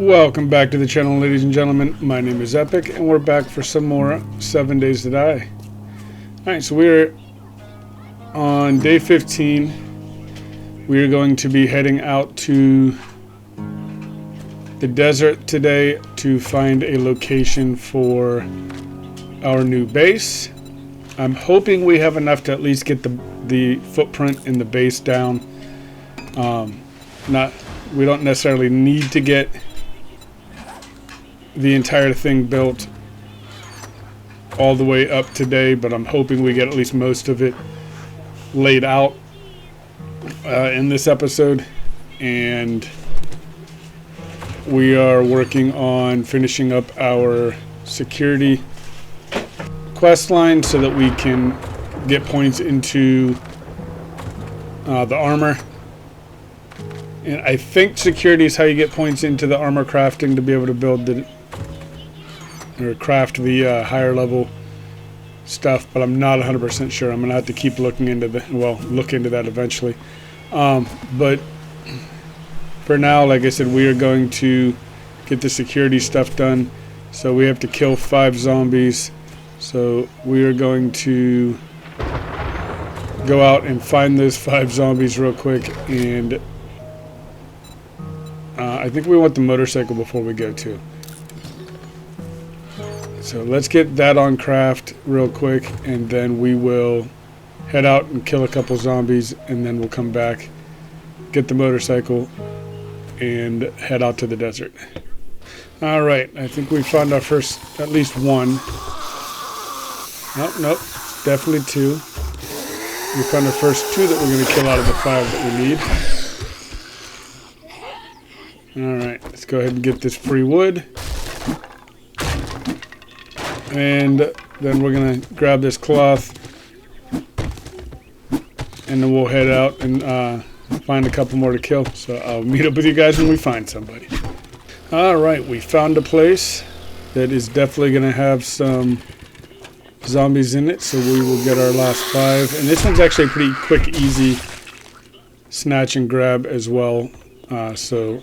Welcome back to the channel, ladies and gentlemen. My name is Epic, and we're back for some more 7 Days to Die. Alright, so we're on day 15. We're going to be heading out to the desert today to find a location for our new base. I'm hoping we have enough to at least get the footprint in the base down. We don't necessarily need to get the entire thing built all the way up today, but I'm hoping we get at least most of it laid out in this episode. And we are working on finishing up our security quest line so that we can get points into the armor. And I think security is how you get points into the armor crafting to be able to build craft the higher level stuff, but I'm not 100% sure. I'm gonna have to keep looking into look into that eventually. But for now, like I said, we are going to get the security stuff done. So we have to kill 5 zombies. So we are going to go out and find those 5 zombies real quick, and I think we want the motorcycle before we go too. So let's get that on craft real quick, and then we will head out and kill a couple zombies, and then we'll come back, get the motorcycle, and head out to the desert. Alright, I think we found our first, at least one. Nope, definitely 2. We found our first 2 that we're going to kill out of the 5 that we need. Alright, let's go ahead and get this free wood. And then we're going to grab this cloth. And then we'll head out and find a couple more to kill. So I'll meet up with you guys when we find somebody. Alright, we found a place that is definitely going to have some zombies in it. So we will get our last 5. And this one's actually a pretty quick, easy snatch and grab as well. So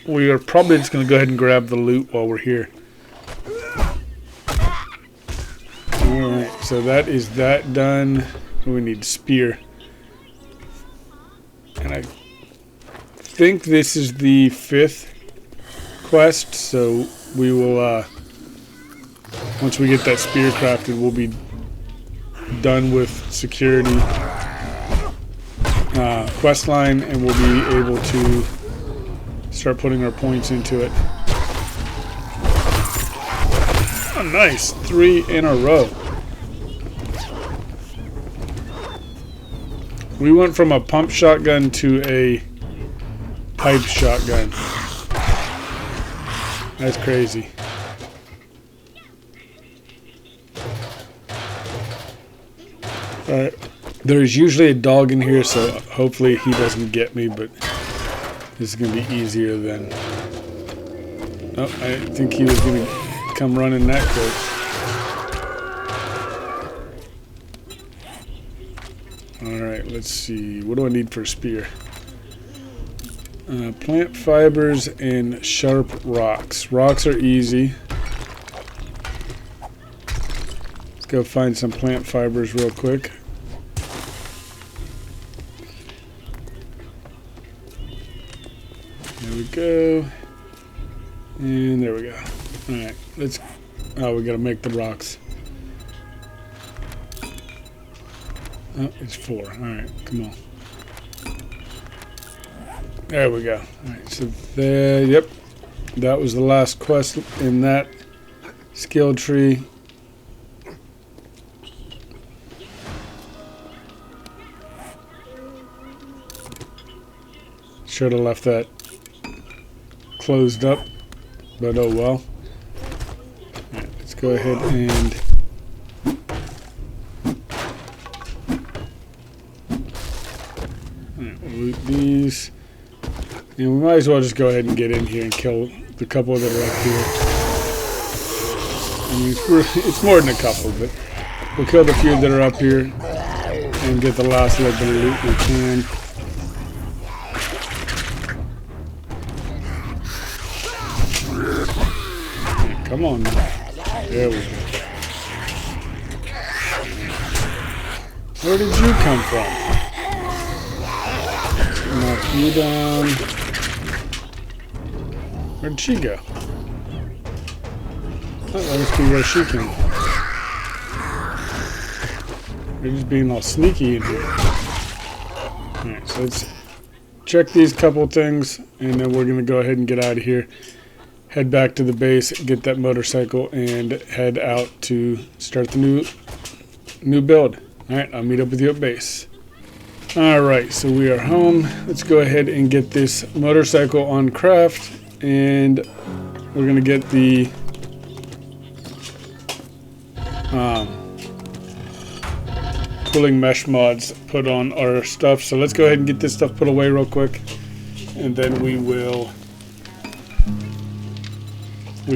we are probably just going to go ahead and grab the loot while we're here. Alright, so that is that done. We need spear. And I think this is the 5th quest, so we will, once we get that spear crafted, we'll be done with security quest line, and we'll be able to start putting our points into it. Oh, nice. 3 in a row. We went from a pump shotgun to a pipe shotgun. That's crazy. Alright. There's usually a dog in here, so hopefully he doesn't get me, but this is going to be easier than... Oh, I think he was going to come running that quick. Alright, let's see. What do I need for a spear? Plant fibers and sharp rocks. Rocks are easy. Let's go find some plant fibers real quick. There we go. And there we go. Alright, let's... Oh, we gotta make the rocks. Oh, it's 4. Alright, come on. There we go. Alright, so there, yep. That was the last quest in that skill tree. Should have left that closed up, but oh well. Alright, let's go ahead and loot these, and we might as well just go ahead and get in here and kill the couple that are up here. I mean, it's more than a couple, but we'll kill the few that are up here and get the last little bit of loot we can. Come on now. There we go. Where did you come from? Knock you down. Where'd she go? Oh, that must be where she came. They're just being all sneaky in here. Alright, so let's check these couple things, and then we're going to go ahead and get out of here. Head back to the base, get that motorcycle, and head out to start the new build. Alright, I'll meet up with you at base. Alright, so we are home. Let's go ahead and get this motorcycle on craft, and we're going to get the cooling mesh mods put on our stuff. So let's go ahead and get this stuff put away real quick, and then we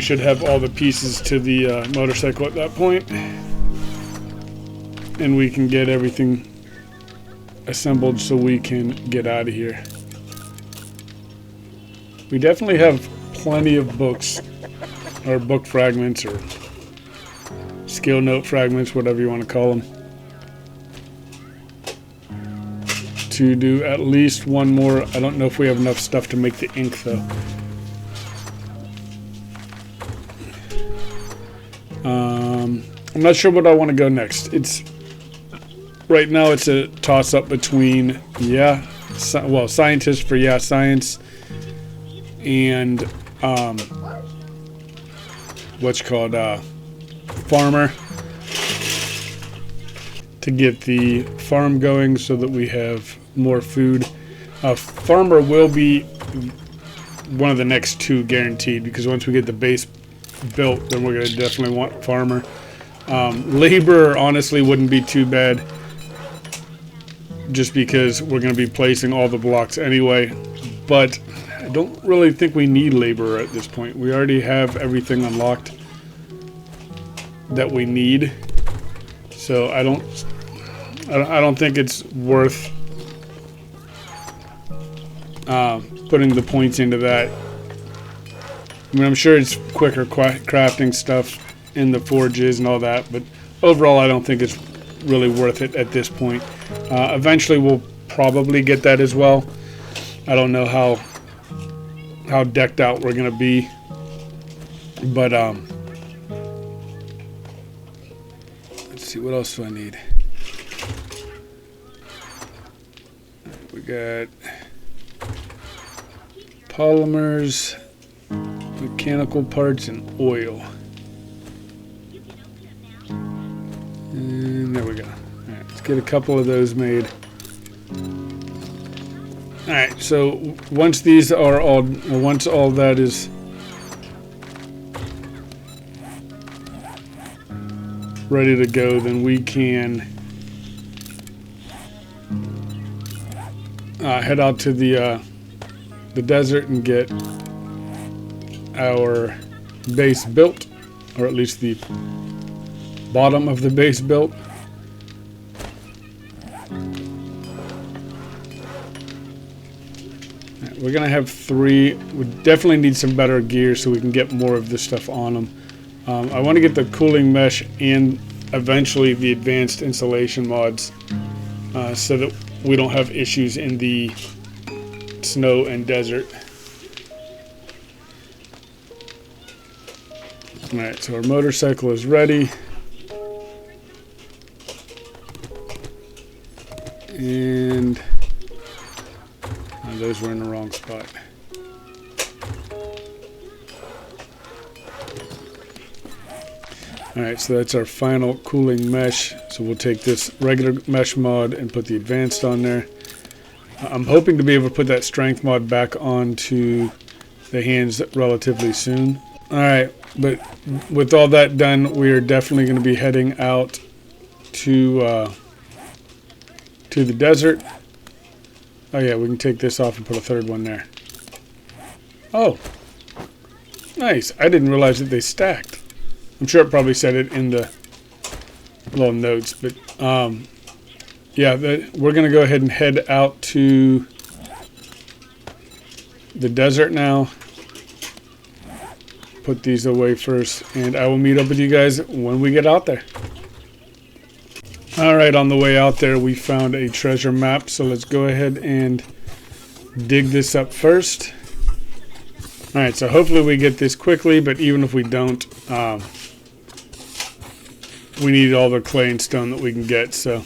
should have all the pieces to the motorcycle at that point, and we can get everything assembled so we can get out of here. We definitely have plenty of books, or book fragments, or skill note fragments, whatever you want to call them, to do at least one more. I don't know if we have enough stuff to make the ink though. I'm not sure what I want to go next. Right now it's a toss up between scientist for science, and what's called farmer, to get the farm going so that we have more food. Farmer will be one of the next two guaranteed, because once we get the base built, then we're going to definitely want farmer. Labor honestly wouldn't be too bad, just because we're going to be placing all the blocks anyway, but I don't really think we need labor at this point. We already have everything unlocked that we need, so I don't think it's worth putting the points into that. I mean, I'm sure it's quicker crafting stuff in the forges and all that, but overall I don't think it's really worth it at this point. Eventually we'll probably get that as well. I don't know how decked out we're gonna be, but let's see, what else do I need? We got polymers, mechanical parts, and oil. And there we go. Alright, let's get a couple of those made. Alright, so once these are all, or once all that is ready to go, then we can head out to the desert and get our base built, or at least the bottom of the base built. We're gonna have 3. We definitely need some better gear so we can get more of this stuff on them. I want to get the cooling mesh and eventually the advanced insulation mods, so that we don't have issues in the snow and desert. Alright, so our motorcycle is ready. And those were in the wrong spot. Alright, so that's our final cooling mesh. So we'll take this regular mesh mod and put the advanced on there. I'm hoping to be able to put that strength mod back onto the hands relatively soon. Alright, but with all that done, we are definitely going to be heading out to the desert. Oh yeah, we can take this off and put a third one there. Oh, nice. I didn't realize that they stacked. I'm sure it probably said it in the little notes, but yeah, we're going to go ahead and head out to the desert now. put these away first, and I will meet up with you guys when we get out there. Alright, on the way out there we found a treasure map, so let's go ahead and dig this up first. Alright, so hopefully we get this quickly, but even if we don't, we need all the clay and stone that we can get, so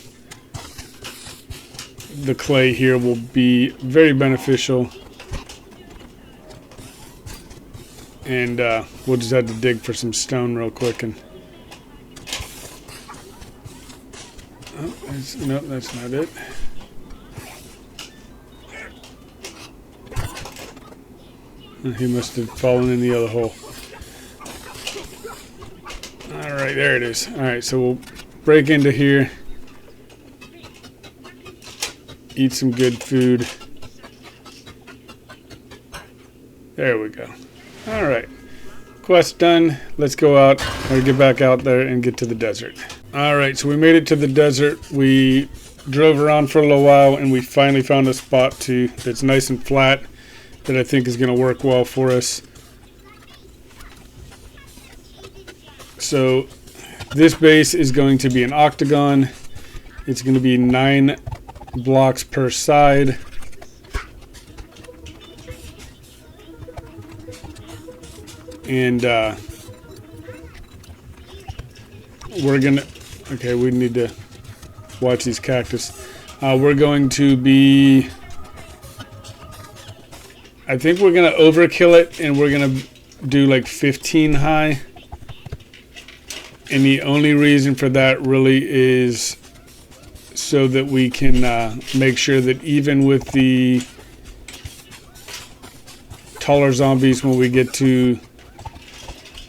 the clay here will be very beneficial. And we'll just have to dig for some stone real quick. And no, that's not it. He must have fallen in the other hole. Alright, there it is. Alright, so we'll break into here. Eat some good food. There we go. Alright. Quest done. Let's go out or get back out there and get to the desert. Alright, so we made it to the desert. We drove around for a little while and we finally found a spot that's nice and flat that I think is going to work well for us. So this base is going to be an octagon. It's going to be 9 blocks per side. And we're gonna, okay, we need to watch these cactus. We're going to be, I think we're gonna overkill it, and we're gonna do like 15 high. And the only reason for that really is so that we can make sure that even with the taller zombies, when we get to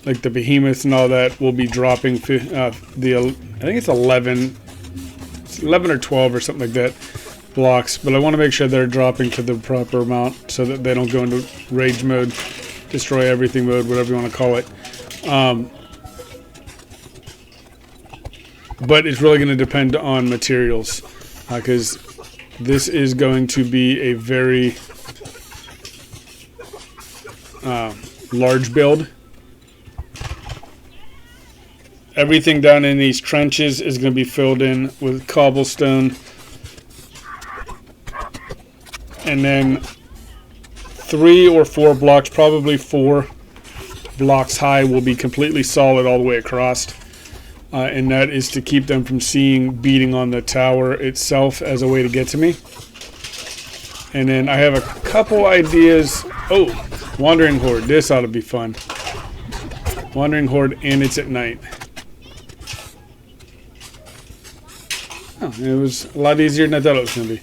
like the behemoths and all that, we'll be dropping I think it's 11 or 12 or something like that blocks, but I want to make sure they're dropping to the proper amount so that they don't go into rage mode, destroy everything mode, whatever you want to call it. But it's really going to depend on materials, because this is going to be a very large build. Everything down in these trenches is going to be filled in with cobblestone. And then 3 or 4 blocks, probably 4 blocks high, will be completely solid all the way across. And that is to keep them from beating on the tower itself as a way to get to me. And then I have a couple ideas. Oh, Wandering Horde. This ought to be fun. Wandering Horde, and it's at night. Oh, it was a lot easier than I thought it was going to be.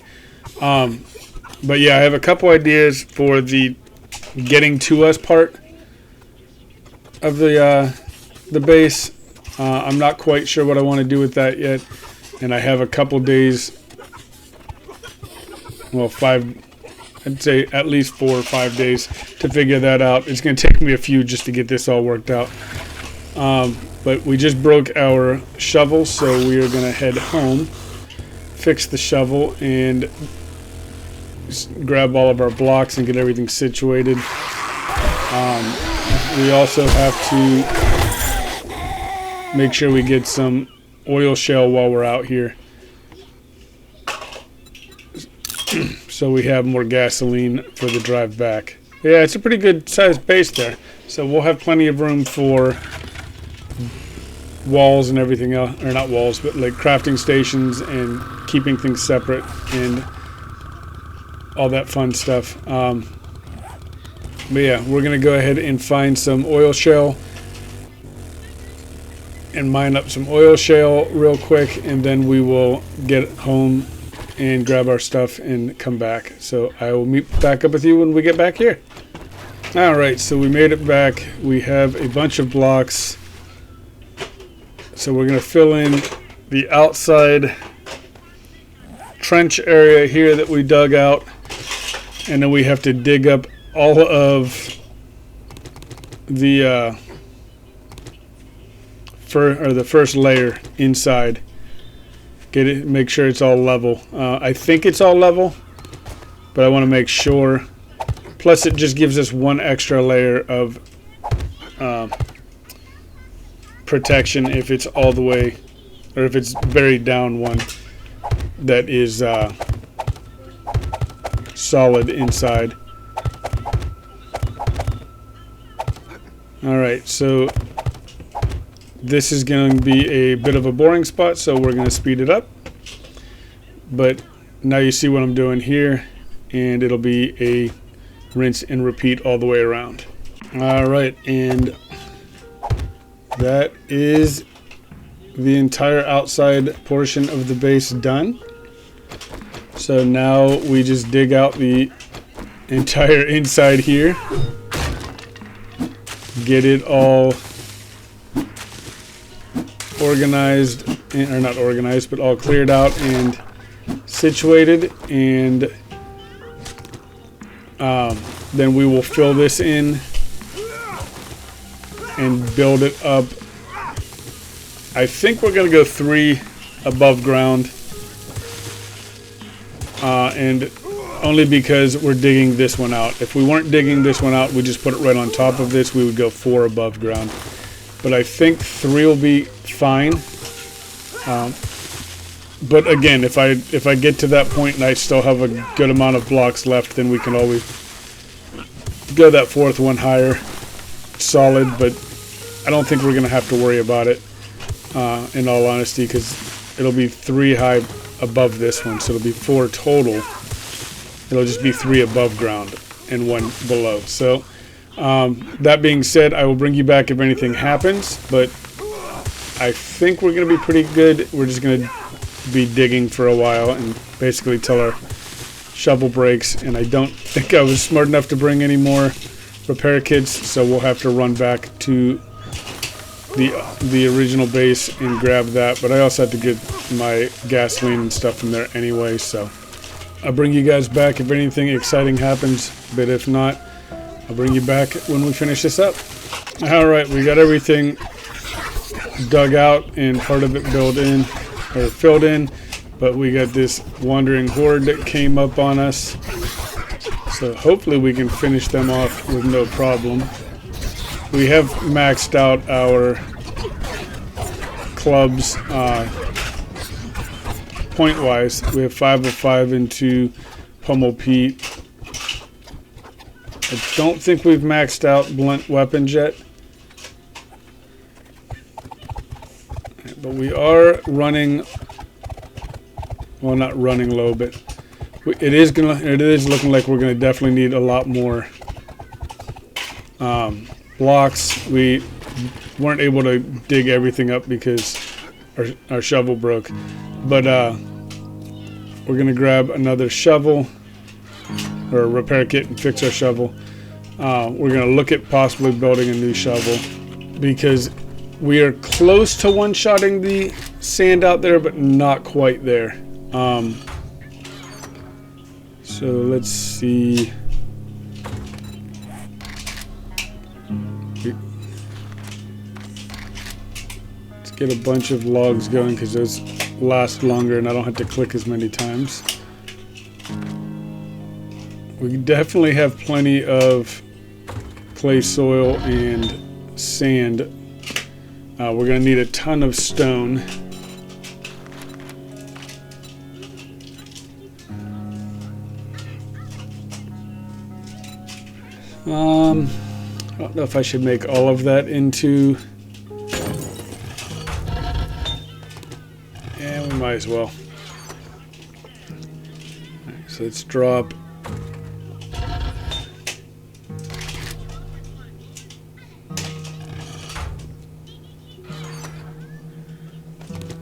But yeah, I have a couple ideas for the getting to us part of the base. I'm not quite sure what I want to do with that yet, and I have a couple days, well, 5, I'd say at least 4 or 5 days to figure that out. It's going to take me a few just to get this all worked out. But we just broke our shovel, so we are going to head home, fix the shovel, and grab all of our blocks and get everything situated. We also have to make sure we get some oil shell while we're out here, so we have more gasoline for the drive back. Yeah, it's a pretty good sized base there, so we'll have plenty of room for walls and everything else, or not walls, but like crafting stations and keeping things separate and all that fun stuff. But yeah, we're gonna go ahead and find some oil shell and mine up some oil shale real quick, and then we will get home and grab our stuff and come back. So I will meet back up with you when we get back here. Alright, so we made it back. We have a bunch of blocks. So we're going to fill in the outside trench area here that we dug out, and then we have to dig up all of the the first layer inside. Get it, make sure it's all level. I think it's all level, but I want to make sure. Plus, it just gives us one extra layer of protection if it's all the way, or if it's buried down one that is solid inside. Alright, so this is going to be a bit of a boring spot, so we're going to speed it up. But now you see what I'm doing here, and it'll be a rinse and repeat all the way around. Alright, and that is the entire outside portion of the base done. So now we just dig out the entire inside here, get it all organized, or not organized, but all cleared out and situated, and then we will fill this in and build it up. I think we're going to go 3 above ground, and only because we're digging this one out. If we weren't digging this one out, we just put it right on top of this, we would go 4 above ground. But I think 3 will be fine. But again, if I get to that point and I still have a good amount of blocks left, then we can always go that 4th one higher. Solid, but I don't think we're going to have to worry about it, in all honesty, because it'll be 3 high above this one, so it'll be 4 total. It'll just be 3 above ground and 1 below. So that being said, I will bring you back if anything happens, but I think we're going to be pretty good. We're just going to be digging for a while and basically till our shovel breaks, and I don't think I was smart enough to bring any more repair kits, so we'll have to run back to the original base and grab that. But I also have to get my gasoline and stuff in there anyway, so I'll bring you guys back if anything exciting happens, but if not, I'll bring you back when we finish this up. Alright, we got everything dug out and part of it filled in, but we got this wandering horde that came up on us, so hopefully we can finish them off with no problem. We have maxed out our clubs point wise. We have 5 of 5 into Pummel Pete. I don't think we've maxed out blunt weapons yet, but we are running, well, not running low, but it is looking like we're gonna definitely need a lot more blocks. We weren't able to dig everything up because our shovel broke, but we're gonna grab another shovel or a repair kit and fix our shovel. We're gonna look at possibly building a new shovel because we are close to one-shotting the sand out there, but not quite there. So let's see. Let's get a bunch of logs going because those last longer and I don't have to click as many times. We definitely have plenty of clay soil and sand. We're going to need a ton of stone. I don't know if I should make all of that into... Yeah, we might as well. Right, so let's drop...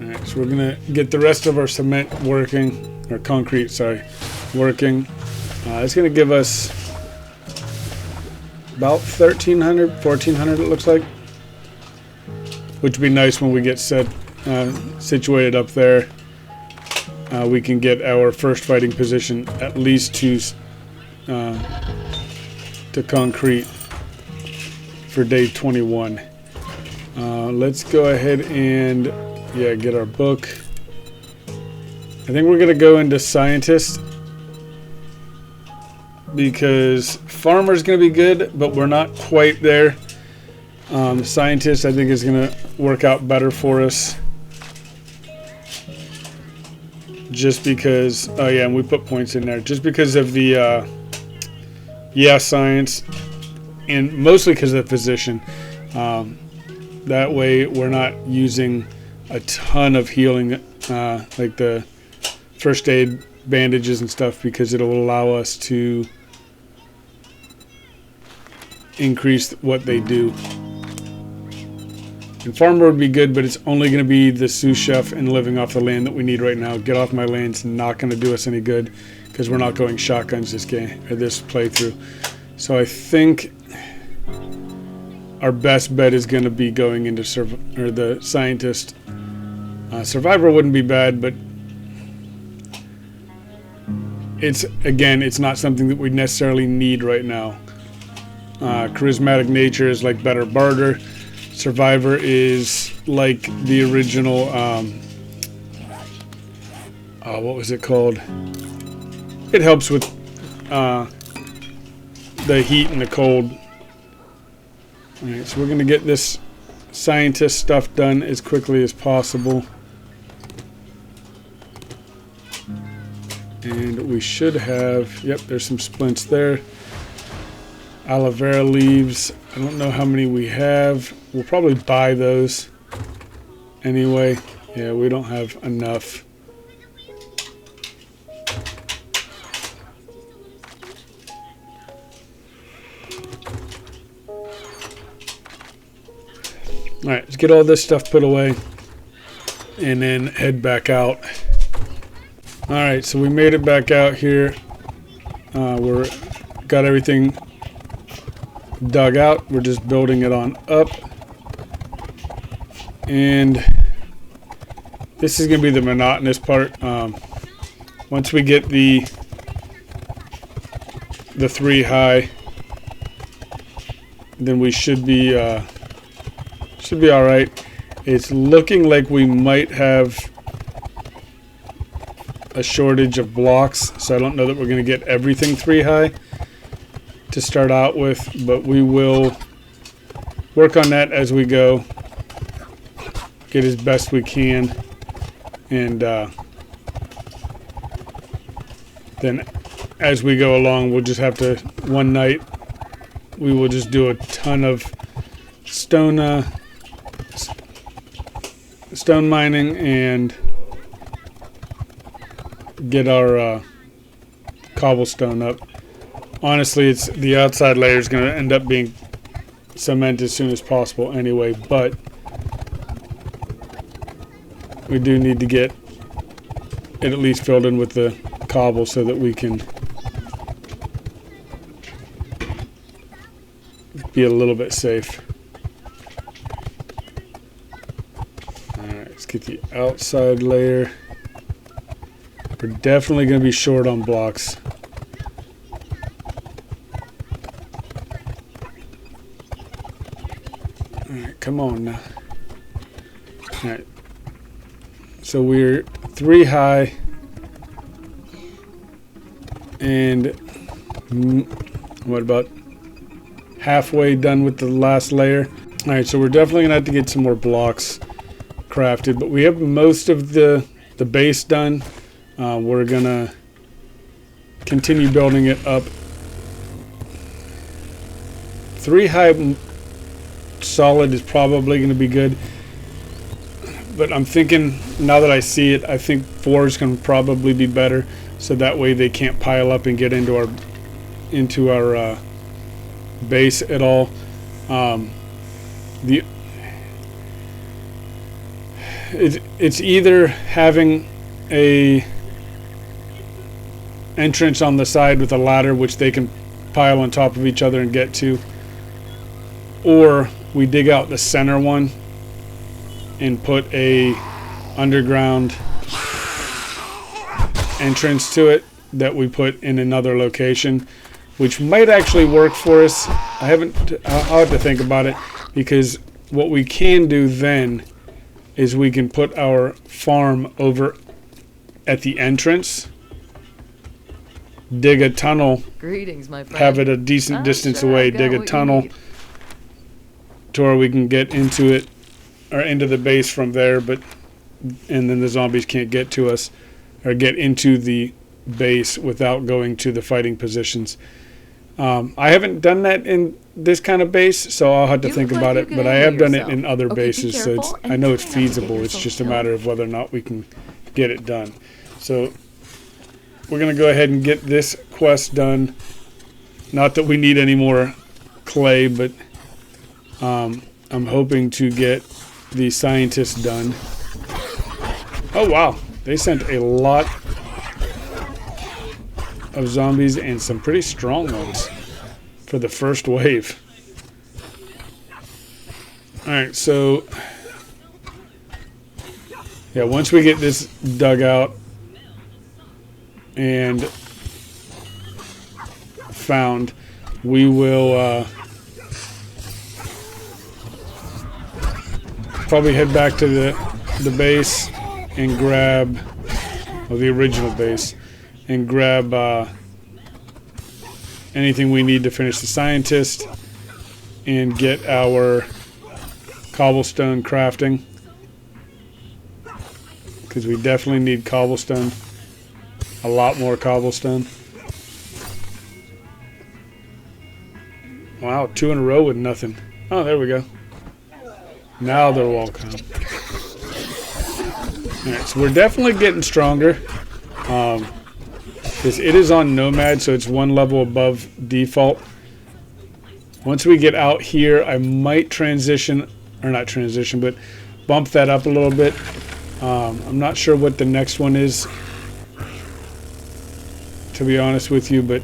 Alright, so we're going to get the rest of our cement working, or concrete, sorry, working. It's going to give us about 1,300, 1,400 it looks like, which would be nice when we get situated up there. We can get our first fighting position at least to concrete for day 21. Let's go ahead and get our book. I think we're gonna go into scientist because farmer's gonna be good, but we're not quite there. The scientist, I think, is going to work out better for us. Just because, oh yeah, and we put points in there. Just because of the, science, and mostly because of the physician. That way we're not using a ton of healing, like the first aid bandages and stuff, because it'll allow us to increase what they do. And farmer would be good, but it's only going to be the sous chef and living off the land that we need right now. Get off my land's not going to do us any good because we're not going shotguns this game or this playthrough. So I think our best bet is going to be going into the scientist. Survivor wouldn't be bad, but it's not something that we necessarily need right now. Charismatic nature is like better barter. Survivor is like the original, what was it called? It helps with the heat and the cold. Alright, so we're going to get this scientist stuff done as quickly as possible. And we should have, yep, there's some splints there. Aloe vera leaves, I don't know how many we have. We'll probably buy those anyway. Yeah, we don't have enough. Alright, let's get all this stuff put away and then head back out. Alright, so we made it back out here. We're got everything dug out. We're just building it on up. And this is going to be the monotonous part. Once we get the 3 high, then we should be all right. It's looking like we might have a shortage of blocks, so I don't know that we're going to get everything 3 high to start out with, but we will work on that as we go, get as best we can, and then as we go along, we'll just have to, one night we will just do a ton of stone mining and get our cobblestone up. Honestly, it's the outside layer is going to end up being cement as soon as possible anyway, but we do need to get it at least filled in with the cobble so that we can be a little bit safe. Alright, let's get the outside layer. We're definitely going to be short on blocks. Alright, come on now. Alright. So we're 3 high. And what about halfway done with the last layer? Alright, so we're definitely going to have to get some more blocks crafted. But we have most of the base done. We're going to continue building it up. 3 high solid is probably going to be good. But I'm thinking, now that I see it, I think 4 is going to probably be better. So that way they can't pile up and get into our base at all. It's either having a entrance on the side with a ladder which they can pile on top of each other and get to, or we dig out the center one and put a underground entrance to it that we put in another location, which might actually work for us. I'll have to think about it, because what we can do then is we can put our farm over at the entrance, dig a tunnel, greetings, my friend. have it a decent distance away, dig a tunnel to where we can get into it or into the base from there, and then the zombies can't get to us or get into the base without going to the fighting positions. I haven't done that in this kind of base, so I'll have to think about it, but I have done it in other bases, so I know it's feasible. It's just a matter of whether or not we can get it done. So we're going to go ahead and get this quest done. Not that we need any more clay, but I'm hoping to get the scientists done. Oh wow, they sent a lot of zombies and some pretty strong ones for the first wave. Alright, so yeah, once we get this dug out and found, we will probably head back to the base and grab, well, the original base, and grab anything we need to finish the scientist and get our cobblestone crafting, because we definitely need cobblestone, a lot more cobblestone. Wow, 2 in a row with nothing. Oh, there we go. Now they're all come. Alright, so we're definitely getting stronger. Because it is on Nomad, so it's 1 level above default. Once we get out here, I might transition, or not transition, but bump that up a little bit. I'm not sure what the next one is, to be honest with you, but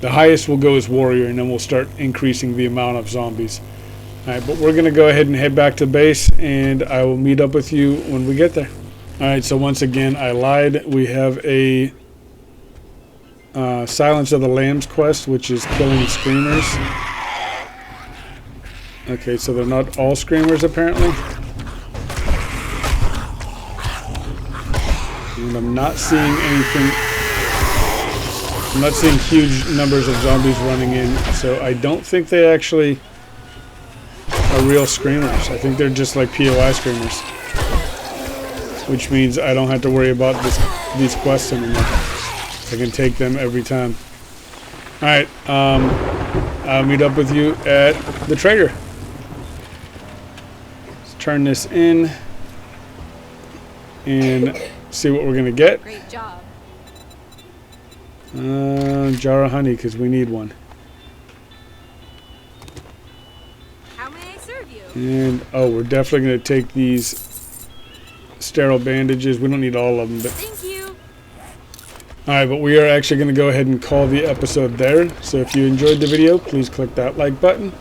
the highest we'll go is Warrior, and then we'll start increasing the amount of zombies. Alright, but we're going to go ahead and head back to base, and I will meet up with you when we get there. Alright, so once again, I lied. We have a Silence of the Lambs quest, which is killing screamers. Okay, so they're not all screamers, apparently. And I'm not seeing anything. I'm not seeing huge numbers of zombies running in, so I don't think they actually are real screamers. I think they're just like POI screamers, which means I don't have to worry about these quests anymore. I can take them every time. Alright, I'll meet up with you at the trader. Let's turn this in and see what we're going to get. Great job. Jar of honey, because we need one. How may I serve you? And, oh, we're definitely going to take these sterile bandages. We don't need all of them, but... Thank you. Alright, but we are actually going to go ahead and call the episode there. So if you enjoyed the video, please click that like button.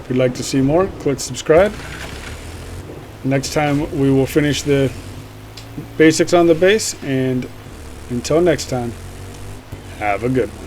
If you'd like to see more, click subscribe. Next time, we will finish the basics on the base, and until next time, have a good one.